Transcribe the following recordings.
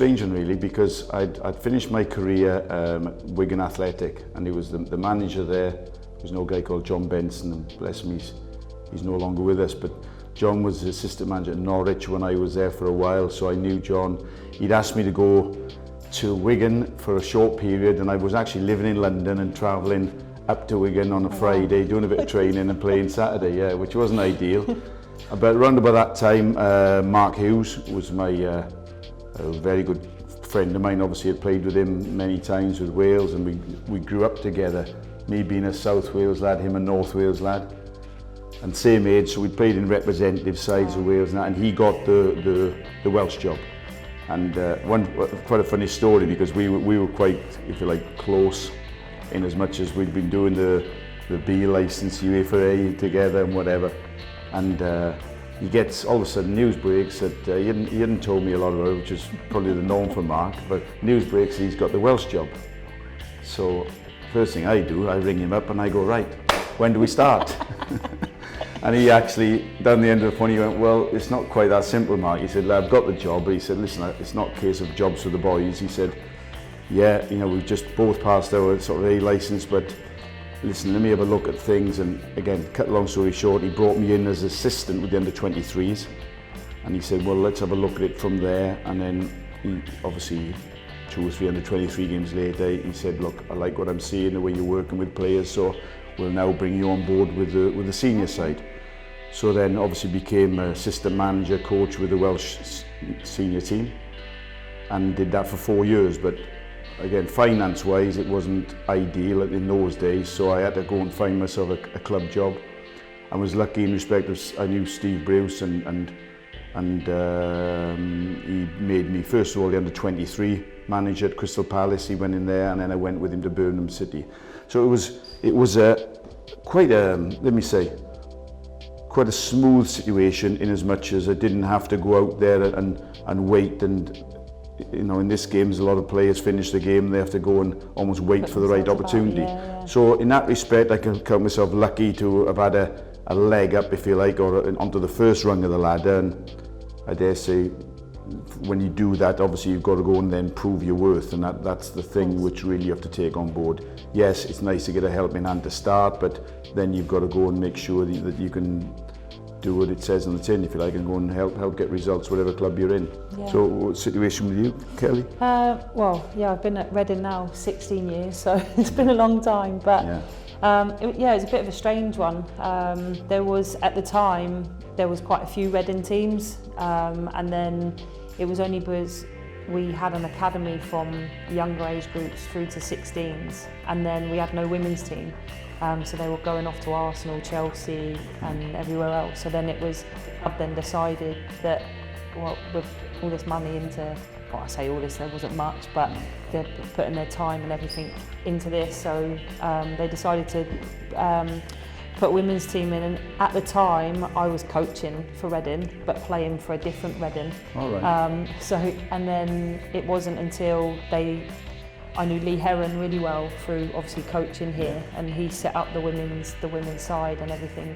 strange one really, because I'd finished my career at Wigan Athletic, and it was the manager there was no guy called John Benson, and bless him, he's no longer with us, but John was the assistant manager at Norwich when I was there for a while, so I knew John. He'd asked me to go to Wigan for a short period, and I was actually living in London and travelling up to Wigan on a Friday, doing a bit of training and playing Saturday, yeah, which wasn't ideal. But around about that time, Mark Hughes was my a very good friend of mine. Obviously, I'd played with him many times with Wales, and we grew up together. Me being a South Wales lad, him a North Wales lad, and same age, so we played in representative sides of Wales, and he got the Welsh job. And quite a funny story, because we were quite, if you like, close, in as much as we'd been doing the B licence, UEFA A together and whatever. And he gets, all of a sudden, news breaks that he hadn't told me a lot about it, which is probably the norm for Mark, but news breaks he's got the Welsh job. So first thing I do, I ring him up and I go, right, when do we start? And he actually, down the end of the phone, he went, well, it's not quite that simple, Mark. He said, I've got the job, but he said, listen, it's not a case of jobs for the boys. He said, yeah, you know, we've just both passed our sort of A licence, but listen, let me have a look at things. And again, cut a long story short, he brought me in as assistant with the under-23s. And he said, well, let's have a look at it from there. And then he, obviously, 2 or 3 under-23 games later, he said, look, I like what I'm seeing, the way you're working with players, so we'll now bring you on board with the senior side. So then obviously became assistant manager, coach with the Welsh senior team, and did that for 4 years. But again, finance-wise, it wasn't ideal in those days, so I had to go and find myself a club job. I was lucky in respect of, I knew Steve Bruce, and he made me, first of all, the under-23 manager at Crystal Palace. He went in there, and then I went with him to Birmingham City. So it was quite a, let me say, quite a smooth situation, in as much as I didn't have to go out there and wait. And you know, in this game, a lot of players finish the game, they have to go and almost wait for the right opportunity. Yeah. So in that respect, I can count myself lucky to have had a leg up, if you like, or onto the first rung of the ladder. And I dare say, when you do that, obviously you've got to go and then prove your worth, and that's the thing which really you have to take on board. Yes, it's nice to get a helping hand to start, but then you've got to go and make sure that you can do what it says on the tin, if you like, and go and help get results whatever club you're in. Yeah. So what situation with you, Kelly? Well, yeah, I've been at Reading now 16 years, so it's been a long time, but it was a bit of a strange one. There was, at the time, there was quite a few Reading teams, and then it was only because we had an academy from younger age groups through to 16s, and then we had no women's team. So they were going off to Arsenal, Chelsea and everywhere else. So then it was, I've then decided that, well, with all this money into, well, I say all this, there wasn't much, but they're putting their time and everything into this. So they decided to put a women's team in, and at the time I was coaching for Reading, but playing for a different Reading. All right. And then it wasn't until I knew Lee Heron really well through obviously coaching here, and he set up the women's side and everything,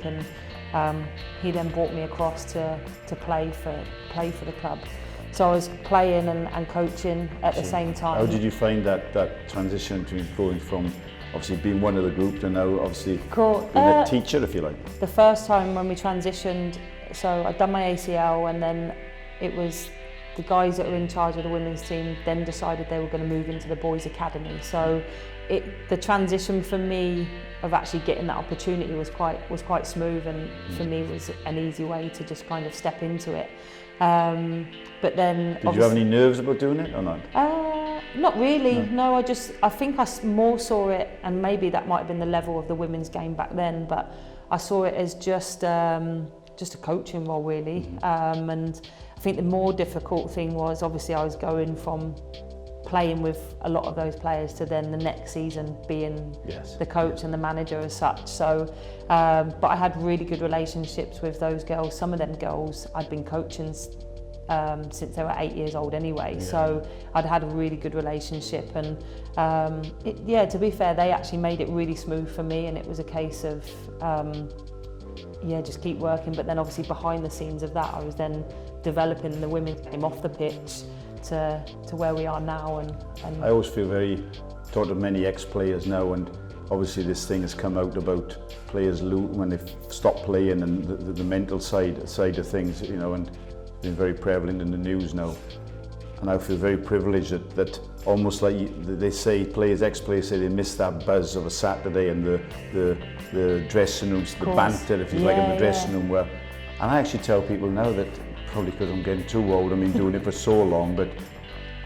and he then brought me across to play for the club. So I was playing and coaching at the same time. How did you find that transition between going from obviously being one of the group to now obviously being a teacher, if you like? The first time when we transitioned, so I'd done my ACL, and then it was the guys that were in charge of the women's team then decided they were going to move into the boys' academy. So the transition for me of actually getting that opportunity was quite smooth, and for me was an easy way to just kind of step into it. But then, did you have any nerves about doing it or not? Not really. No, I think I more saw it, and maybe that might have been the level of the women's game back then, but I saw it as just a coaching role really. And I think the more difficult thing was, obviously I was going from playing with a lot of those players to then the next season being the coach and the manager as such. So, but I had really good relationships with those girls. Some of them girls I'd been coaching since they were 8 years old anyway. So I'd had a really good relationship, and to be fair, they actually made it really smooth for me, and it was a case of just keep working. But then obviously behind the scenes of that, I was then developing the women's game off the pitch to where we are now. And I always feel talk to many ex-players now, and obviously this thing has come out about players when they've stopped playing, and the mental side of things, you know, and been very prevalent in the news now. And I feel very privileged that almost like they say, ex-players say they miss that buzz of a Saturday and the dressing rooms, the banter, if you like, in the dressing room. Well, and I actually tell people now that, probably because I'm getting too old, I've been doing it for so long, but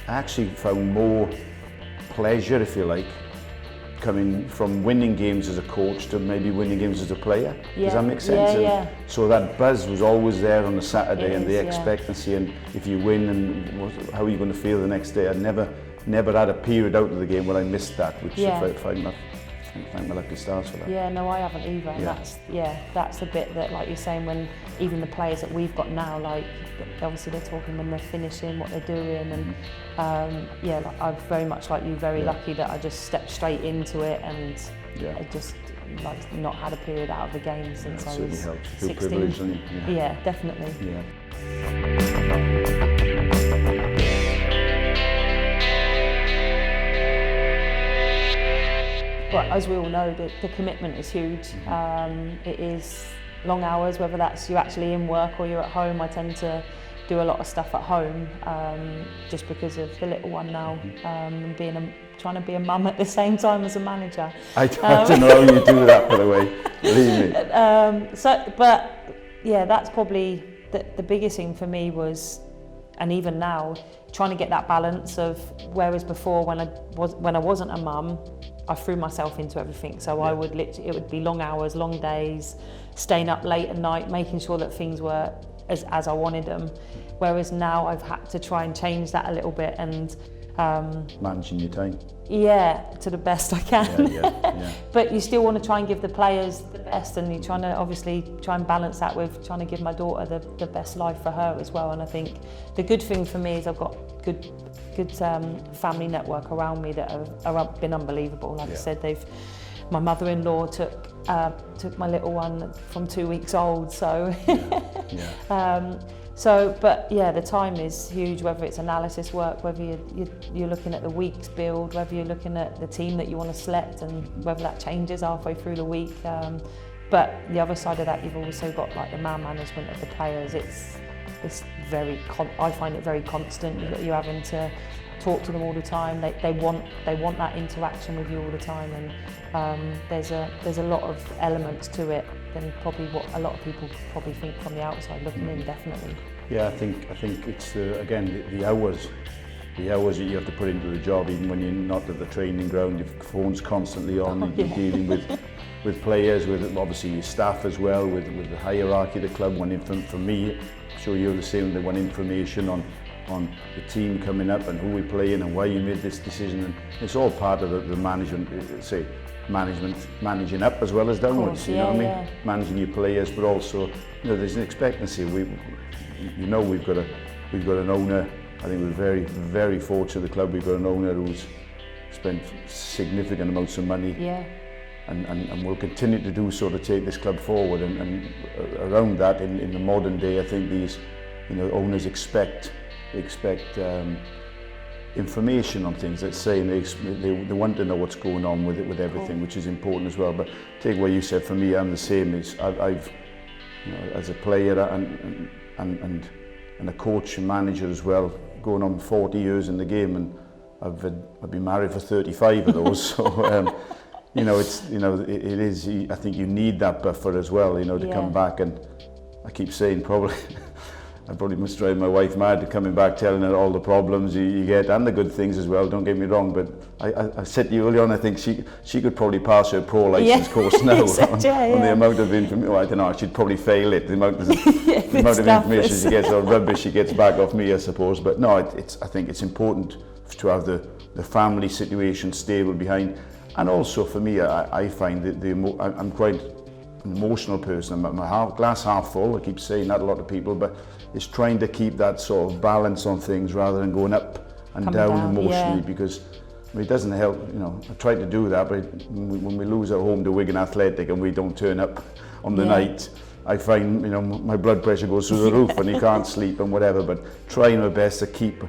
I actually found more pleasure, if you like, coming from winning games as a coach to maybe winning games as a player. Does that make sense? So that buzz was always there on a Saturday, and the expectancy, and if you win, and how are you going to feel the next day? I never had a period out of the game where I missed that, which I find my lucky stars for that. Yeah, no, I haven't either. And that's the bit that, like you're saying, when even the players that we've got now, like obviously they're talking when they're finishing, what they're doing, and like, I'm very much like you, very lucky that I just stepped straight into it, and I just like not had a period out of the game since I was 16. Yeah, definitely. Yeah. But as we all know, the commitment is huge. It is long hours, whether that's you're actually in work or you're at home. I tend to do a lot of stuff at home just because of the little one now, and trying to be a mum at the same time as a manager. I don't know how you do that, by the way, believe me. But yeah, that's probably the biggest thing for me was, and even now, trying to get that balance of, whereas before when I wasn't a mum, I threw myself into everything. So I would it would be long hours, long days, staying up late at night, making sure that things were as I wanted them. Whereas now I've had to try and change that a little bit, and managing your time. Yeah, to the best I can. Yeah. But you still want to try and give the players the best, and you're trying to obviously try and balance that with trying to give my daughter the best life for her as well. And I think the good thing for me is I've got good family network around me that have been unbelievable. Like I said, my mother-in-law took my little one from 2 weeks old, so but yeah, the time is huge, whether it's analysis work, whether you're looking at the week's build, whether you're looking at the team that you want to select, and whether that changes halfway through the week. But the other side of that, you've also got like the man management of the players. It's very, I find it very constant. You're having to talk to them all the time. They want that interaction with you all the time, and there's a lot of elements to it than probably what a lot of people probably think from the outside looking in. Definitely. Yeah, I think it's again the hours that you have to put into the job, even when you're not at the training ground. Your phone's constantly on. You're dealing with players, with obviously your staff as well, with the hierarchy of the club. For me, I'm sure you're the same. They want information on the team coming up and who we're playing and why you made this decision, and it's all part of the management. Managing up as well as downwards. You know what I mean? Managing your players, but also there's an expectancy. We've got an owner. I think we're very, very fortunate at the club. We've got an owner who's spent significant amounts of money. And will continue to do so to take this club forward. And around that, in the modern day, I think these owners expect information on things. Let's say they want to know what's going on with everything, which is important as well. But take what you said. For me, I'm the same. I've as a player and a coach and manager as well, going on 40 years in the game, and I've been married for 35 of those. So it is. I think you need that buffer as well. To come back, and I keep saying I probably must drive my wife mad to coming back, telling her all the problems you get and the good things as well. Don't get me wrong, but I said to you earlier on, I think she could probably pass her pro license course now on the amount of information. Well, I don't know. She'd probably fail it. The amount of information she gets, or rubbish she gets back off me, I suppose. But no, I think it's important to have the family situation stable behind, and also for me, I find that I'm quite an emotional person. I'm glass half full. I keep saying that, a lot of people, but it's trying to keep that sort of balance on things rather than going up and down emotionally, because it doesn't help. I try to do that, but when we lose at home to Wigan Athletic and we don't turn up on the night, I find my blood pressure goes through the roof and you can't sleep and whatever. But trying my best to keep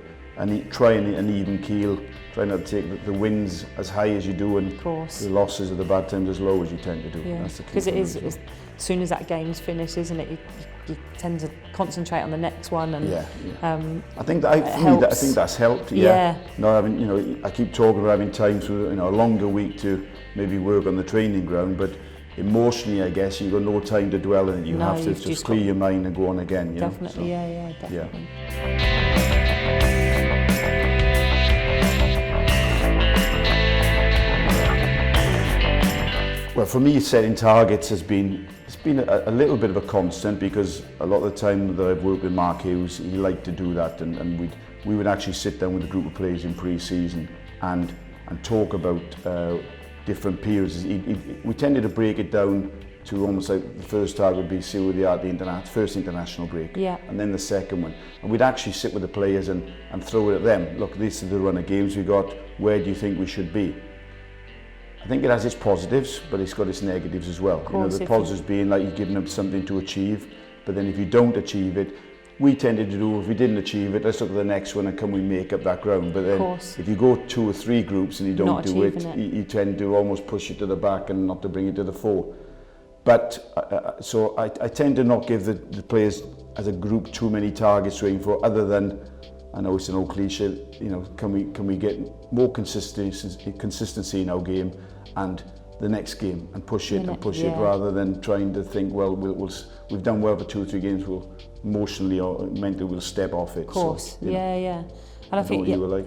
trying an even keel, trying not to take the wins as high as you do and the losses or the bad times as low as you tend to do. Yeah, because it is, as soon as that game's finished, isn't it? You tend to concentrate on the next one, and I think I think that's helped. Yeah. No, having, you know, I keep talking about having time through, you know, a longer week to maybe work on the training ground, but emotionally, I guess you've got no time to dwell in it. You have to just clear your mind and go on again. You definitely, know? So, definitely. Well, for me, setting targets has been a little bit of a constant, because a lot of the time that I've worked with Mark Hughes, he liked to do that, and we would actually sit down with a group of players in pre-season and talk about different periods. We tended to break it down to almost like the first target would be see where they are at the first international break, and then the second one. And we'd actually sit with the players and throw it at them. Look, this is the run of games we got. Where do you think we should be? I think it has its positives, but it's got its negatives as well. You know, the positives being like you're giving them something to achieve, but then if you don't achieve it, we tended to do, if we didn't achieve it, let's look at the next one and can we make up that ground. But then if you go 2 or 3 groups and you don't do it, you tend to almost push it to the back and not to bring it to the fore. But so I tend to not give the players as a group too many targets to aim for, other than, I know it's an old cliche, you know, can we get more consistency in our game and the next game, and push it rather than trying to think, well, we've done well for 2 or 3 games, we'll emotionally or mentally we'll step off it. Of course, so, And I think what you were like.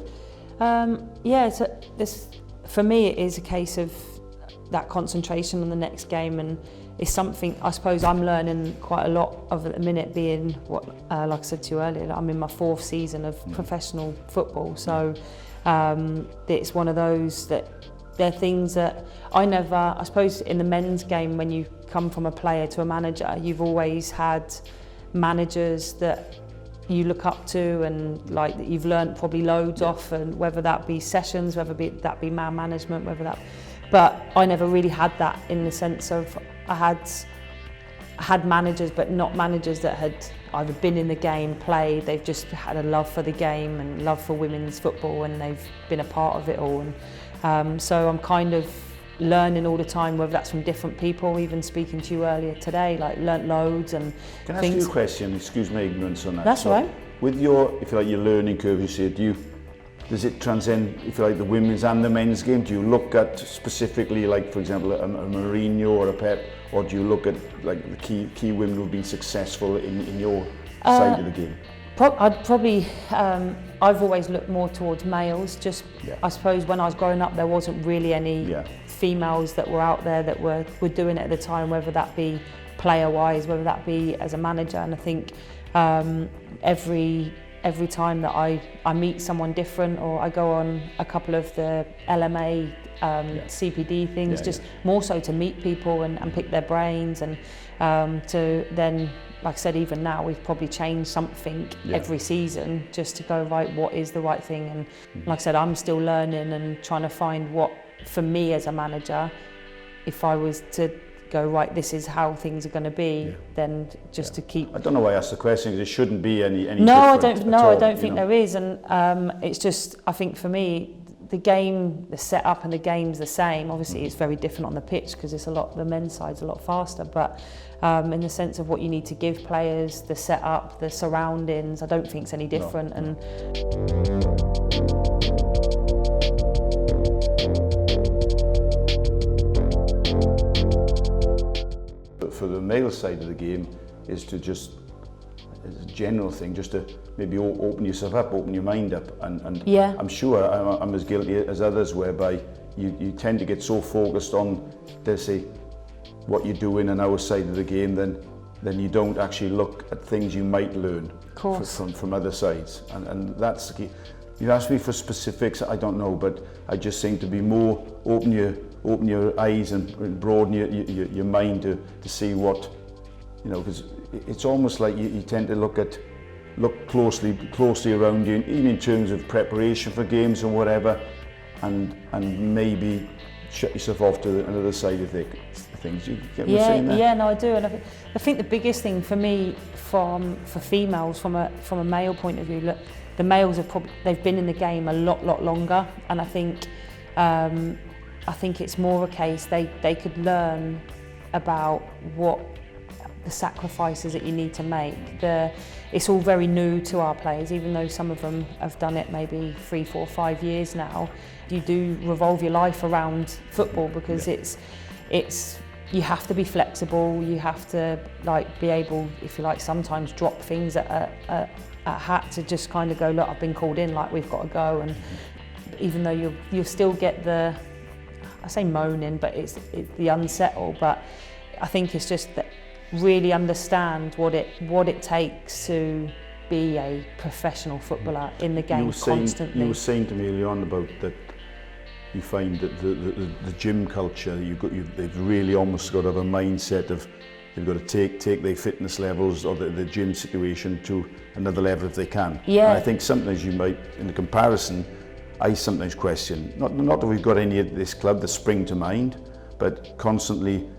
For me it is a case of that concentration on the next game, and it's something I suppose I'm learning quite a lot of at the minute, being what, like I said to you earlier, I'm in my 4th season of professional football, so it's one of those that they're things that I suppose in the men's game, when you come from a player to a manager, you've always had managers that you look up to and like that you've learnt probably loads off, and whether that be sessions, whether that be man management, but I never really had that, in the sense of I had managers, but not managers that had either been in the game, played, they've just had a love for the game and love for women's football, and they've been a part of it all. And so I'm kind of learning all the time, whether that's from different people, even speaking to you earlier today, like learnt loads and Can I ask you a question? Excuse my ignorance on that. That's right. With your, if you like, your learning curve, you say, does it transcend, if you like, the women's and the men's game? Do you look at specifically, like, for example, a Mourinho or a Pep, or do you look at like the key women who've been successful in your side of the game? I've always looked more towards males. I suppose when I was growing up, there wasn't really any females that were out there that were doing it at the time, whether that be player-wise, whether that be as a manager. And I think every time that I meet someone different, or I go on a couple of the LMA CPD things, just more so to meet people and pick their brains, and to then, like I said, even now we've probably changed something every season just to go, right, what is the right thing? And like I said, I'm still learning and trying to find what, for me as a manager, if I was to go, right, this is how things are going to be, then just to keep... I don't know why I asked the question, because it shouldn't be any No, different I don't think there is, and it's just, I think for me, the game, the setup and the game's the same. Obviously it's very different on the pitch, because it's the men's side's a lot faster, but in the sense of what you need to give players, the setup, the surroundings, I don't think it's any different. And for the male side of the game is to just, as a general thing, just to maybe open yourself up, open your mind up, and I'm sure I'm as guilty as others, whereby you tend to get so focused on, let's say, what you're doing on our side of the game, then you don't actually look at things you might learn from other sides, and that's the key. You ask me for specifics, I don't know, but I just think to be more open your eyes and broaden your mind to see what, you know, because it's almost like you tend to look closely around you, even in terms of preparation for games and whatever, and maybe shut yourself off to another side of things. You get what I'm saying there? Yeah, no, I do, and I think the biggest thing for me, for females, from a male point of view, look, the males they've been in the game a lot longer, and I think it's more a case they could learn about what the sacrifices that you need to make. It's all very new to our players, even though some of them have done it maybe 3, 4, 5 years now. You do revolve your life around football because it's you have to be flexible. You have to be able, if you like, sometimes drop things at hat to just kind of go, look, I've been called in, we've got to go. And even though you'll still get the, I say moaning, but it's the unsettled. But I think it's just that really understand what it takes to be a professional footballer in the game constantly. You were saying to me earlier on about that you find that the gym culture, they've really almost got to have a mindset of they've got to take their fitness levels or the gym situation to another level if they can. Yeah. And I think sometimes you might, in the comparison, I sometimes question, not that we've got any at this club that spring to mind, but constantly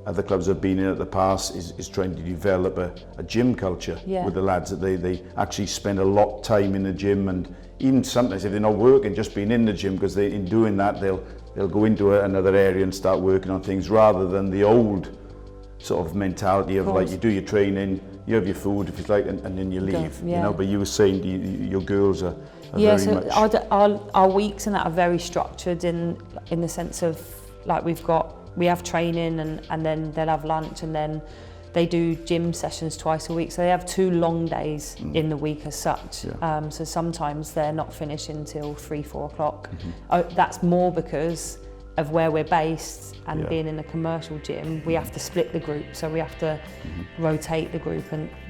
other clubs have been in at the past is trying to develop a gym culture with the lads, that they actually spend a lot of time in the gym, and even sometimes if they're not working, just being in the gym, because in doing that they'll go into another area and start working on things, rather than the old sort of mentality of you do your training, you have your food if you like, and then you leave. You know, but you were saying your girls are very much. Our weeks and that are very structured in the sense of we have training and then they'll have lunch, and then they do gym sessions twice a week. So they have 2 long days in the week as such. Yeah. So sometimes they're not finishing till 3, 4 o'clock. That's more because of where we're based and being in a commercial gym. We have to split the group, so we have to rotate the group.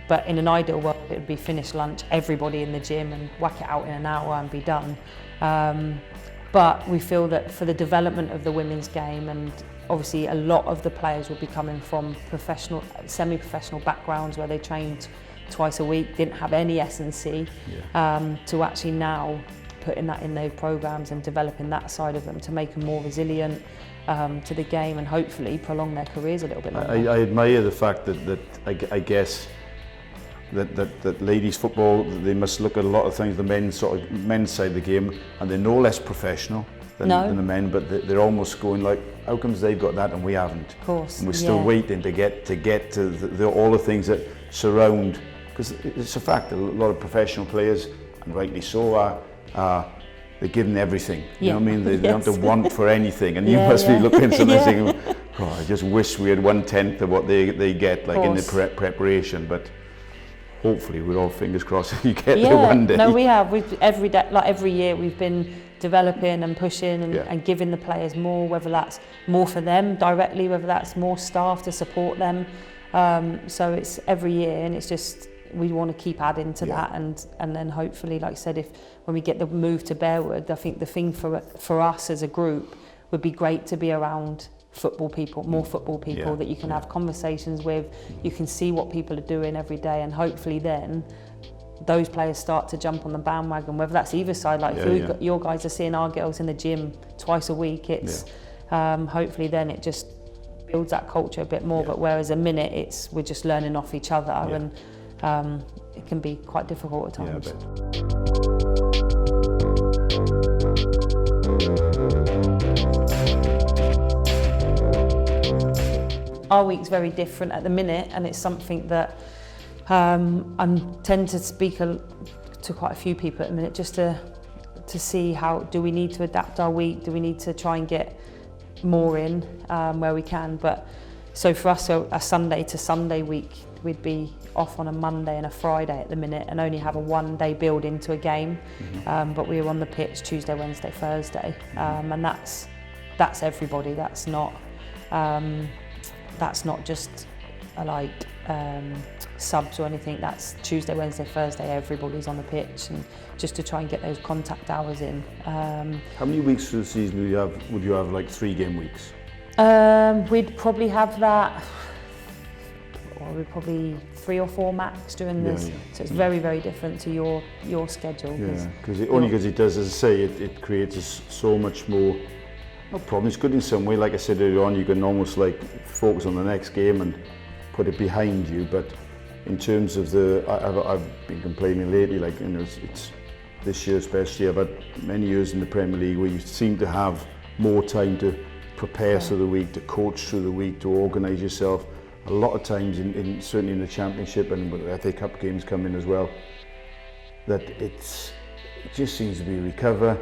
But in an ideal world, it would be finish lunch, everybody in the gym, and whack it out in an hour and be done. But we feel that for the development of the women's game, and obviously a lot of the players will be coming from professional, semi-professional backgrounds where they trained twice a week, didn't have any S&C, to actually now putting that in their programs and developing that side of them to make them more resilient to the game, and hopefully prolong their careers a little bit longer. I admire the fact that I guess that ladies football, they must look at a lot of things, the men's side of the game, and they're no less professional than the men, but they're almost going how comes they've got that and we haven't? Of course. And we're still waiting to get to all the things that surround, because it's a fact that a lot of professional players, and rightly so, they're given everything. You know what I mean? They don't have to want for anything, and you must be looking at something thinking, oh, I just wish we had 1/10 of what they get in the preparation. But hopefully, we're all fingers crossed you get there one day. No, we have. Every year we've been developing and pushing and giving the players more, whether that's more for them directly, whether that's more staff to support them. So it's every year, and it's just we want to keep adding to that, and then hopefully, like I said, when we get the move to Bearwood, I think the thing for us as a group would be great to be around football people, more football people that you can have conversations with, you can see what people are doing every day, and hopefully then those players start to jump on the bandwagon, whether that's either side, your guys are seeing our girls in the gym twice a week, it's hopefully then it just builds that culture a bit more, but whereas a minute we're just learning off each other, and it can be quite difficult at times. Yeah, Our week's very different at the minute, and it's something that I tend to speak to quite a few people at the minute, just to see how do we need to adapt our week, do we need to try and get more in where we can. But so for us, a Sunday to Sunday week, we'd be off on a Monday and a Friday at the minute, and only have a 1-day build into a game. But we were on the pitch Tuesday, Wednesday, Thursday, and that's everybody. That's not just subs or anything. That's Tuesday, Wednesday, Thursday. Everybody's on the pitch, and just to try and get those contact hours in. How many weeks through the season would you have 3-game weeks? We'd probably have that. Or we'd probably 3 or 4 max during this. So it's very, very different to your schedule. Yeah, because it does, as I say, it creates so much more. No problem. It's good in some way. Like I said earlier on, you can almost focus on the next game and put it behind you. But in terms of I've been complaining lately, this year especially, I've had many years in the Premier League where you seem to have more time to prepare through the week, to coach through the week, to organise yourself. A lot of times, certainly in the Championship and with the FA Cup games come in as well, that it just seems to be recover,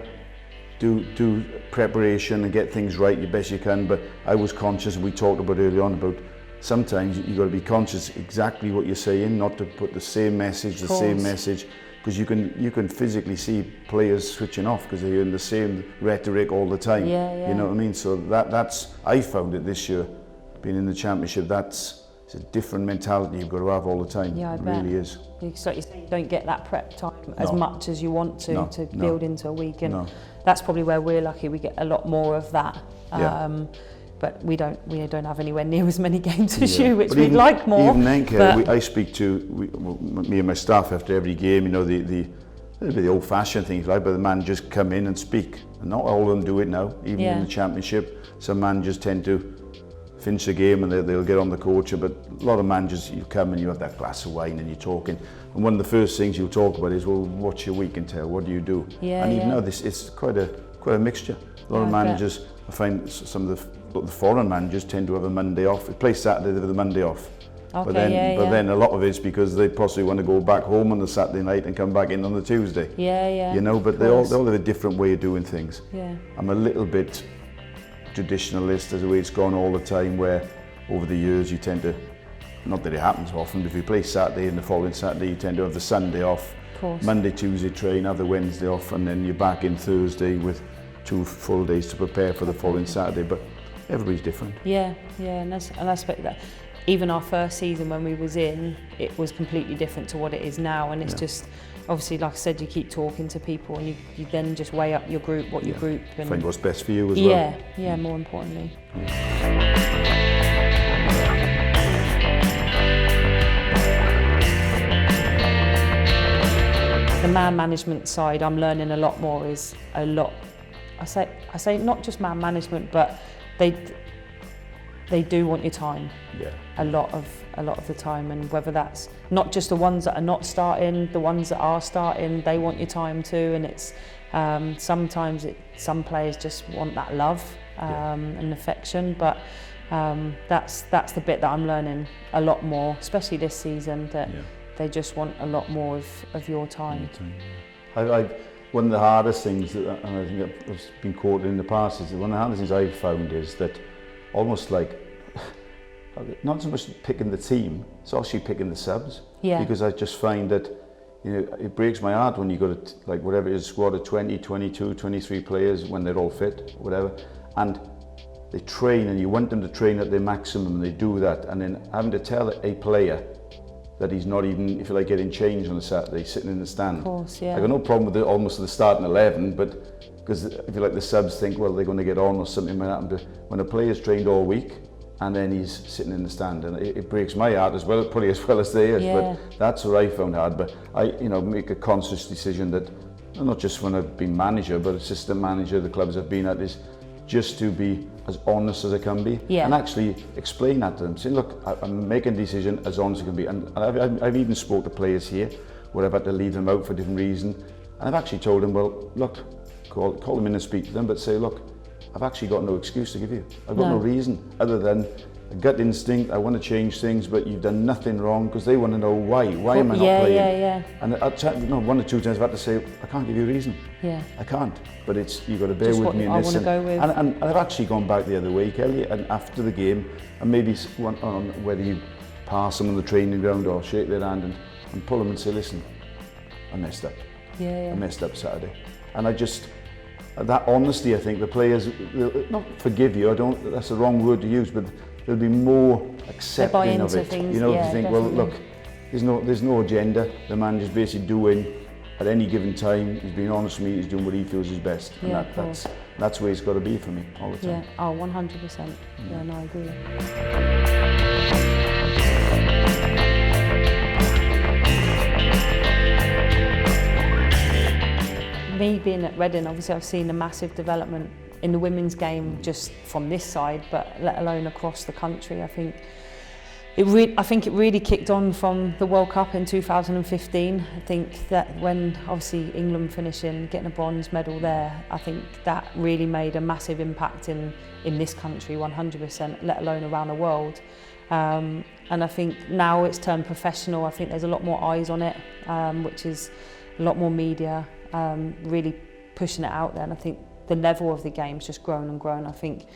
do preparation and get things right the best you can. But I was conscious, we talked about early on, about sometimes you've got to be conscious exactly what you're saying, not to put the same message, because you can physically see players switching off because they're hearing the same rhetoric all the time. You know what I mean? So that's I found it this year, being in the Championship. It's a different mentality you've got to have all the time. Yeah, I it bet. really is. So you don't get that prep time as much as you want to build into a week, and No. that's probably where we're lucky. We get a lot more of that. Yeah. But we don't have anywhere near as many games as Yeah. you, which But we'd like more. Even then, Kelly, I speak to me and my staff after every game. You know, the old-fashioned things, right? But the managers come in and speak, and not all of them do it now. Even in the Championship, some managers tend to finish the game and they'll get on the coach. But a lot of managers, you come and you have that glass of wine and you're talking. And one of the first things you'll talk about is, well, what's your week entail? What do you do? And even though it's quite a mixture. A lot of managers, I find some of the foreign managers tend to have a Monday off. They play Saturday, they have the Monday off. Okay, but then a lot of it's because they possibly want to go back home on the Saturday night and come back in on the Tuesday. You know, but they all have a different way of doing things. I'm a little bit traditionalist as the way it's gone all the time, where over the years you tend to, not that it happens often, but if you play Saturday and the following Saturday you tend to have the Sunday off, Monday, Tuesday train, have the Wednesday off, and then you're back in Thursday with 2 full days to prepare for the following Saturday. But everybody's different. And I expect that. Even our first season when we was in, it was completely different to what it is now, and it's just, obviously, like I said, you keep talking to people and you then just weigh up your group, your group, and find what's best for you as well. More importantly. The man management side, I'm learning a lot more. Is a lot. I say not just man management, but they do want your time. A lot of the time, and whether that's not just the ones that are not starting, the ones that are starting, they want your time too. And it's sometimes some players just want that love and affection, but that's the bit that I'm learning a lot more, especially this season, that they just want a lot more of your time. One of the hardest things, and I think I've been quoted in the past, is that one of the hardest things I've found is that almost like, not so much picking the team, it's actually picking the subs. Because I just find that, you know, it breaks my heart when you got to, like, whatever it is, a squad of 20, 22, 23 players when they're all fit, whatever, and they train and you want them to train at their maximum and they do that, and then having to tell a player that he's not even, if you like, getting changed on a Saturday, sitting in the stand. Of course, I got no problem with almost the starting 11, but because if you like, the subs think, well, they're going to get on or something might happen. But when a player's trained all week and then he's sitting in the stand, and it breaks my heart as well, probably as well as theirs. But that's what I found hard. But I, make a conscious decision that, not just when I've been manager, but assistant manager, the clubs I've been at, is just to be as honest as I can be, and actually explain that to them. Say, look, I'm making a decision as honest as I can be. And I've even spoke to players here where I've had to leave them out for different reasons. And I've actually told them, well, look, call them in and speak to them, but say, look, I've actually got no excuse to give you. I've got no reason other than a gut instinct. I want to change things, but you've done nothing wrong, because they want to know why. Why am I not playing? And one or two times I've had to say, I can't give you a reason. I can't. But you've got to bear with me in this. And I've actually gone back the other way, Kelly, and after the game, and maybe whether you pass them on the training ground or shake their hand and pull them and say, listen, I messed up. I messed up Saturday. And I just, that honesty, I think the players, they'll not forgive you, that's the wrong word to use, but they'll be more accepting of it. Things, you think, well, look, there's no agenda. The manager's basically doing, at any given time, he's being honest with me, he's doing what he feels is best. And that's where it's got to be for me all the time. 100%. No, I agree. Me being at Reading, obviously I've seen a massive development in the women's game just from this side, but let alone across the country. I think I think it really kicked on from the World Cup in 2015. I think that when obviously England finishing, getting a bronze medal there, I think that really made a massive impact in this country, 100%, let alone around the world. And I think now it's turned professional. I think there's a lot more eyes on it, which is a lot more media really pushing it out there. And I think the level of the game's just grown and grown. I think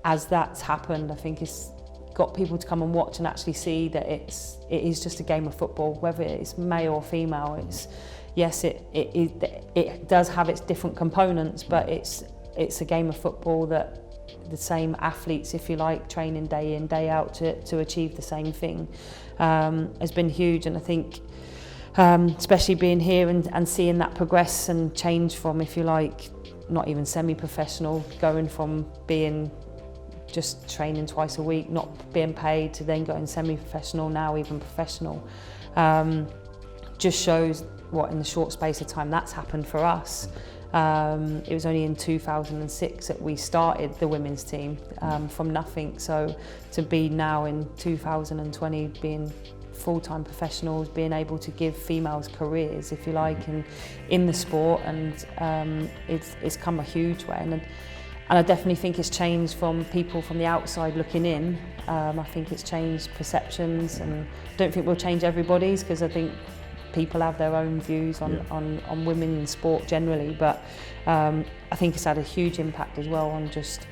as that's happened, I think it's got people to come and watch and actually see that it is just a game of football, whether it's male or female. It's yes, it does have its different components, but it's a game of football that the same athletes, if you like, training day in, day out to achieve the same thing, has been huge. And I think especially being here and seeing that progress and change from, if you like, not even semi-professional, going from being just training twice a week, not being paid, to then going semi-professional, now even professional, just shows what in the short space of time that's happened for us. It was only in 2006 that we started the women's team from nothing, so to be now in 2020 being full-time professionals, being able to give females careers, if you like, in the sport, and it's come a huge way. And I definitely think it's changed from people from the outside looking in. I think it's changed perceptions, and I don't think we'll change everybody's, because I think people have their own views on women in sport generally, but I think it's had a huge impact as well on just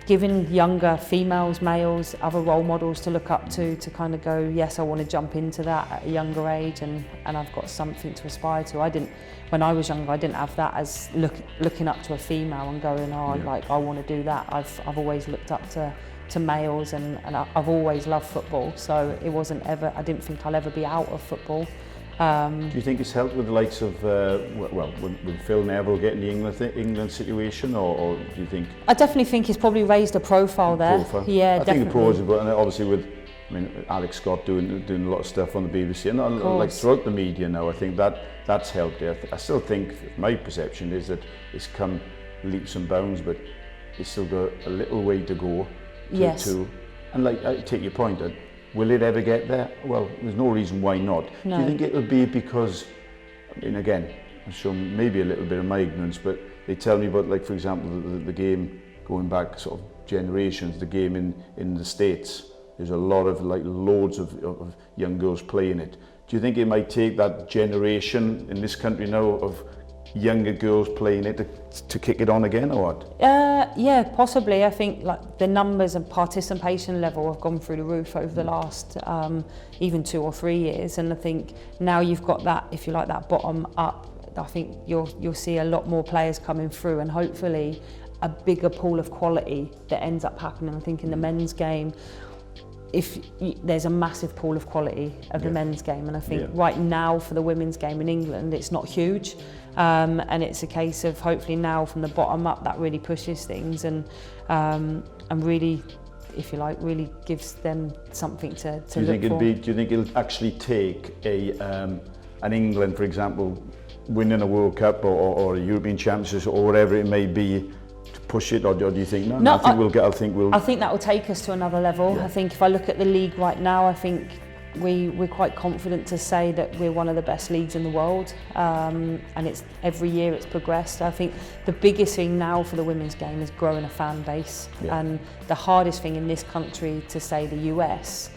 giving younger females, males, other role models to look up to kind of go, yes, I want to jump into that at a younger age, and I've got something to aspire to. When I was younger, I didn't have that as looking up to a female and going, like I want to do that. I've always looked up to males, and I've always loved football, so it wasn't ever, I didn't think I'll ever be out of football. Do you think it's helped with the likes of, with Phil Neville getting the England situation, or do you think? I definitely think he's probably raised a profile there. Yeah, definitely. I think the pros, but obviously with, Alex Scott doing a lot of stuff on the BBC, and like throughout the media now, I think that's helped it. I still think, my perception is that it's come leaps and bounds, but it's still got a little way to go. And like, I take your point, that will it ever get there? Well, there's no reason why not. No. Do you think it'll be because, again, I'm sure maybe a little bit of my ignorance, but they tell me about, like, for example, the game going back sort of generations, the game in the States, there's a lot of, like, loads of young girls playing it. Do you think it might take that generation in this country now of younger girls playing it to kick it on again, or what? Yeah, possibly. I think like the numbers and participation level have gone through the roof over the last even 2 or 3 years, and I think now you've got that, if you like, that bottom up. I think you'll see a lot more players coming through, and hopefully a bigger pool of quality that ends up happening. I think in the men's game, there's a massive pool of quality of the men's game, and I think right now for the women's game in England it's not huge, and it's a case of hopefully now from the bottom up that really pushes things and really, if you like, really gives them something to look for. Do you think it'll actually take an England, for example, winning a World Cup or a European Championships or whatever it may be, push it, or do you think no? I think that will take us to another level. I think if I look at the league right now, I think we're quite confident to say that we're one of the best leagues in the world, and it's every year it's progressed. I think the biggest thing now for the women's game is growing a fan base, and the hardest thing in this country, to say the US,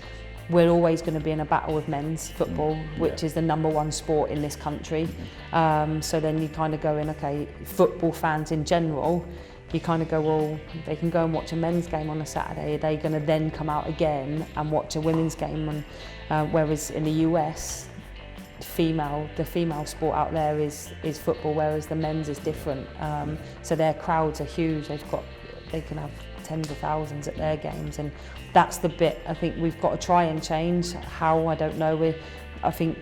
we're always going to be in a battle with men's football, which is the #1 sport in this country. So then you kind of go in, okay, football fans in general, you kind of go, well, they can go and watch a men's game on a Saturday. Are they going to then come out again and watch a women's game? And whereas in the US, the female sport out there is football, whereas the men's is different. So their crowds are huge. They can have tens of thousands at their games, and that's the bit I think we've got to try and change. How, I don't know. I think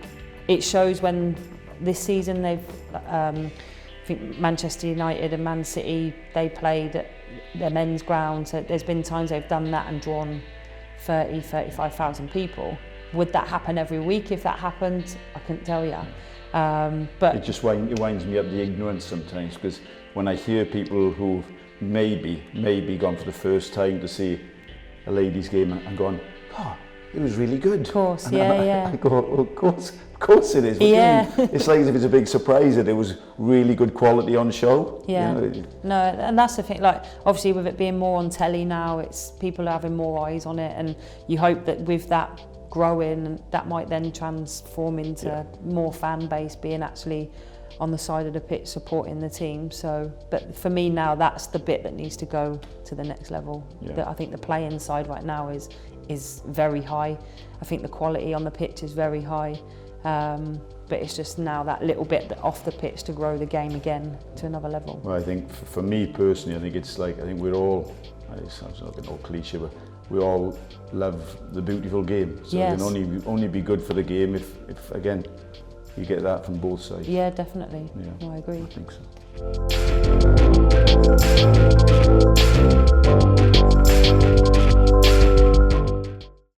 it shows when this season they've. I think Manchester United and Man City, they played at their men's ground. So there's been times they've done that and drawn 30, 35,000 people. Would that happen every week? If that happened, I couldn't tell you. But it just winds me up the ignorance sometimes, because when I hear people who've maybe gone for the first time to see a ladies' game and gone, it was really good. Of course, and yeah. I go, well, of course it is. What do you mean? It's like as if it's a big surprise that it was really good quality on show. Yeah. You know? No, and that's the thing, like, obviously with it being more on telly now, it's people are having more eyes on it, and you hope that with that growing, that might then transform into more fan base being actually on the side of the pitch supporting the team. So, but for me now, that's the bit that needs to go to the next level. I think the playing side right now is very high. I think the quality on the pitch is very high. But it's just now that little bit off the pitch to grow the game again to another level. Well, I think for me personally, I think it's like, I think we're all, it sounds like an old cliche, but we all love the beautiful game. So it can only be good for the game if again, you get that from both sides. Yeah, definitely. Yeah, no, I agree. I think so.